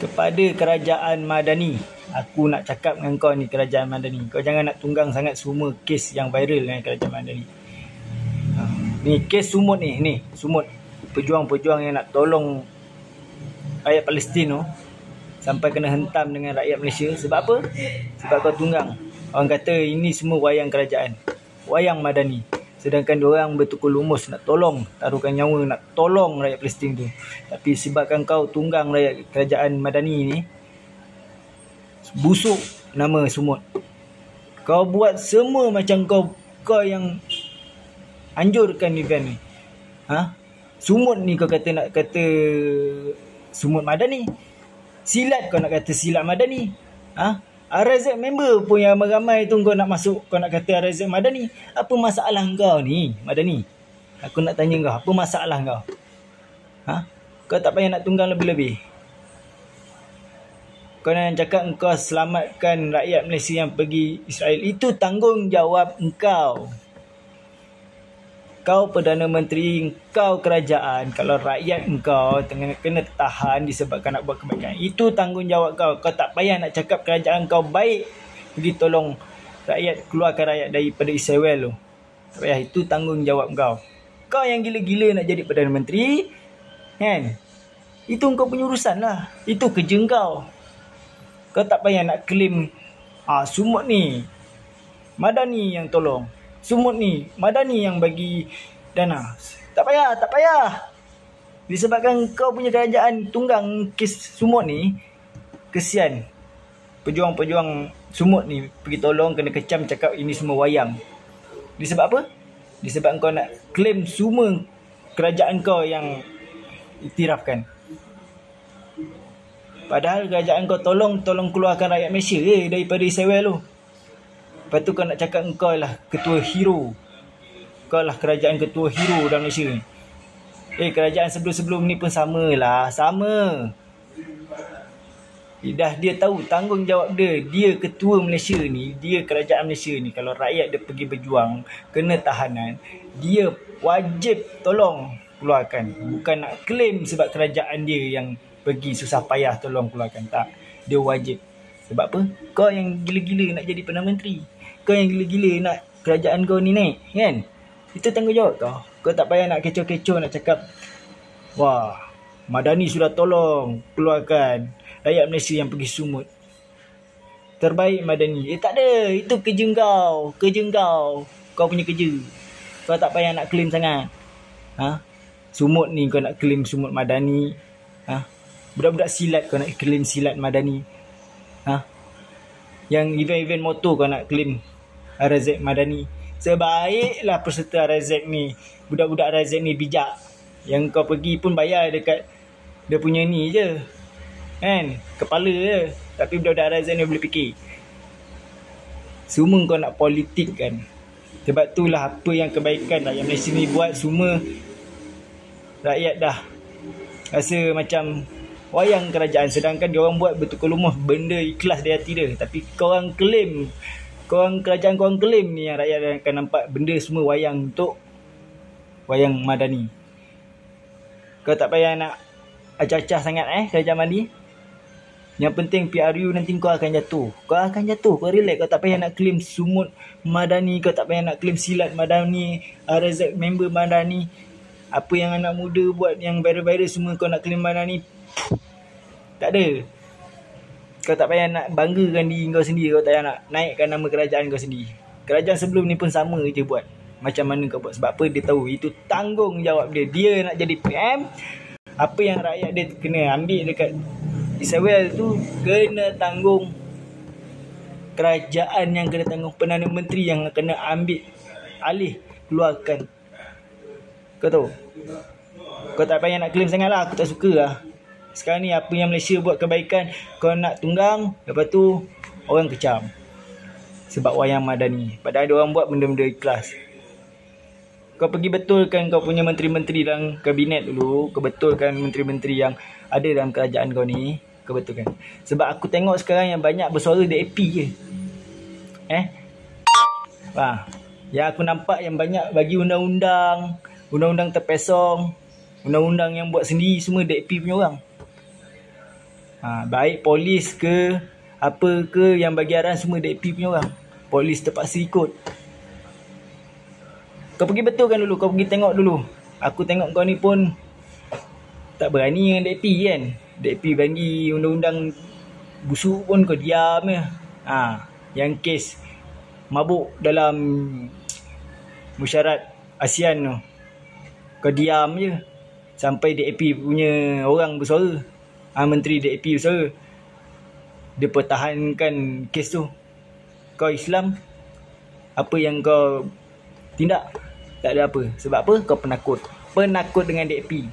kepada kerajaan Madani. Aku nak cakap dengan kau ni, kerajaan Madani. Kau jangan nak tunggang sangat semua kes yang viral dengan kerajaan Madani. Ni kes Sumut ni. Sumut. Pejuang-pejuang yang nak tolong rakyat Palestin tu sampai kena hentam dengan rakyat Malaysia. Sebab apa? Sebab kau tunggang. Orang kata ini semua wayang kerajaan, wayang Madani. Sedangkan diorang bertukar lumus nak tolong, taruhkan nyawa nak tolong rakyat Palestin tu. Tapi sebabkan kau tunggang rakyat kerajaan Madani ni, busuk nama Sumut. Kau buat semua macam kau yang anjurkan event ni. Sumut ni kau nak kata Sumut Madani. Silat kau nak kata silat Madani. RZ member pun yang ramai tu kau nak masuk, kau nak kata RZ Madani. Apa masalah kau ni Madani? Aku nak tanya kau, apa masalah kau? Kau tak payah nak tunggang lebih-lebih. Kau nak cakap kau selamatkan rakyat Malaysia yang pergi Israel. Itu tanggungjawab engkau. Kau Perdana Menteri, kau kerajaan. Kalau rakyat engkau kena tahan disebabkan nak buat kebaikan, itu tanggungjawab kau. Kau tak payah nak cakap kerajaan kau baik pergi tolong rakyat, keluarkan rakyat daripada Israel tu. Tak payah, itu tanggungjawab kau. Kau yang gila-gila nak jadi Perdana Menteri, kan? Itu kau punya urusan lah. Itu kerja kau. Kau tak payah nak claim Sumut ni Madani yang tolong, Sumut ni Madani yang bagi dana. Tak payah. Disebabkan kau punya kerajaan tunggang kes Sumut ni, kesian pejuang-pejuang Sumut ni pergi tolong kena kecam, cakap ini semua wayang. Disebab apa? Disebab kau nak claim semua kerajaan kau yang iktirafkan. Padahal kerajaan kau tolong keluarkan rakyat Malaysia daripada Israel tu. Lepas tu kau nak cakap kau lah ketua hero. Kau lah kerajaan ketua hero dalam Malaysia ni. Kerajaan sebelum-sebelum ni pun samalah. Sama. Dah dia tahu tanggungjawab dia. Dia ketua Malaysia ni. Dia kerajaan Malaysia ni. Kalau rakyat dia pergi berjuang, kena tahanan, dia wajib tolong keluarkan. Bukan nak claim sebab kerajaan dia yang pergi susah payah tolong keluarkan. Tak. Dia wajib. Sebab apa? Kau yang gila-gila nak jadi Perdana Menteri. Kau yang gila-gila nak kerajaan kau ni naik, kan? Itu tanggungjawab kau. Kau tak payah nak kecoh-kecoh nak cakap, wah, Madani sudah tolong keluarkan rakyat Malaysia yang pergi Sumut. Terbaik Madani. Tak ada. Itu kerja kau. Kau punya kerja. Kau tak payah nak claim sangat. Sumut ni kau nak claim Sumut Madani. Budak-budak silat kau nak claim silat Madani. Yang event-event motor kau nak claim RZ Madani. Sebaiklah peserta RZ ni, budak-budak RZ ni bijak. Yang kau pergi pun bayar dekat dia punya ni je, kan, kepala je. Tapi budak-budak RZ ni boleh fikir. Semua kau nak politik kan. Sebab itulah apa yang kebaikan rakyat Malaysia ni buat, semua rakyat dah rasa macam wayang kerajaan. Sedangkan diorang buat bertukar lumuh benda ikhlas di hati dia. Tapi korang claim, kerajaan korang claim ni yang rakyat akan nampak benda semua wayang untuk wayang Madani. Kau tak payah nak acah-acah sangat kerajaan Madani. Yang penting PRU nanti kau akan jatuh. Kau relax. Kau tak payah nak claim Sumut Madani. Kau tak payah nak claim silat Madani, RZ member Madani. Apa yang anak muda buat yang viral-viral semua kau nak claim Madani. Tak ada. Kau tak payah nak banggakan diri kau sendiri. Kau tak payah nak naikkan nama kerajaan kau sendiri. Kerajaan sebelum ni pun sama je buat macam mana kau buat. Sebab apa? Dia tahu itu tanggungjawab dia. Dia nak jadi PM. Apa yang rakyat dia kena ambil dekat Israel tu, kena tanggung kerajaan, yang kena tanggung Perdana Menteri yang kena ambil alih, keluarkan. Kau tahu? Kau tak payah nak claim sangat lah. Aku tak suka lah. Sekarang ni apa yang Malaysia buat kebaikan, kau nak tunggang, lepas tu orang kecam sebab wayang Madani. Padahal dia orang buat benda-benda ikhlas. Kau pergi betulkan kau punya menteri-menteri dalam kabinet dulu. Kau betulkan menteri-menteri yang ada dalam kerajaan kau ni. Kau betulkan. Sebab aku tengok sekarang yang banyak bersuara DAP je. Yang aku nampak yang banyak bagi undang-undang terpesong, undang-undang yang buat sendiri semua DAP punya orang. Baik polis ke apa ke yang bagi arahan, semua DAP punya orang. Polis terpaksa ikut. Kau pergi betulkan dulu, kau pergi tengok dulu. Aku tengok kau ni pun tak berani dengan DAP kan. DAP bagi undang-undang busuk pun kau diam je. Yang kes mabuk dalam mesyuarat ASEAN tu, kau diam je sampai DAP punya orang bersuara. Menteri DAP bersuara, dia pertahankan kes tu. Kau Islam, apa yang kau tindak? Tak ada apa. Sebab apa? Kau penakut dengan DAP.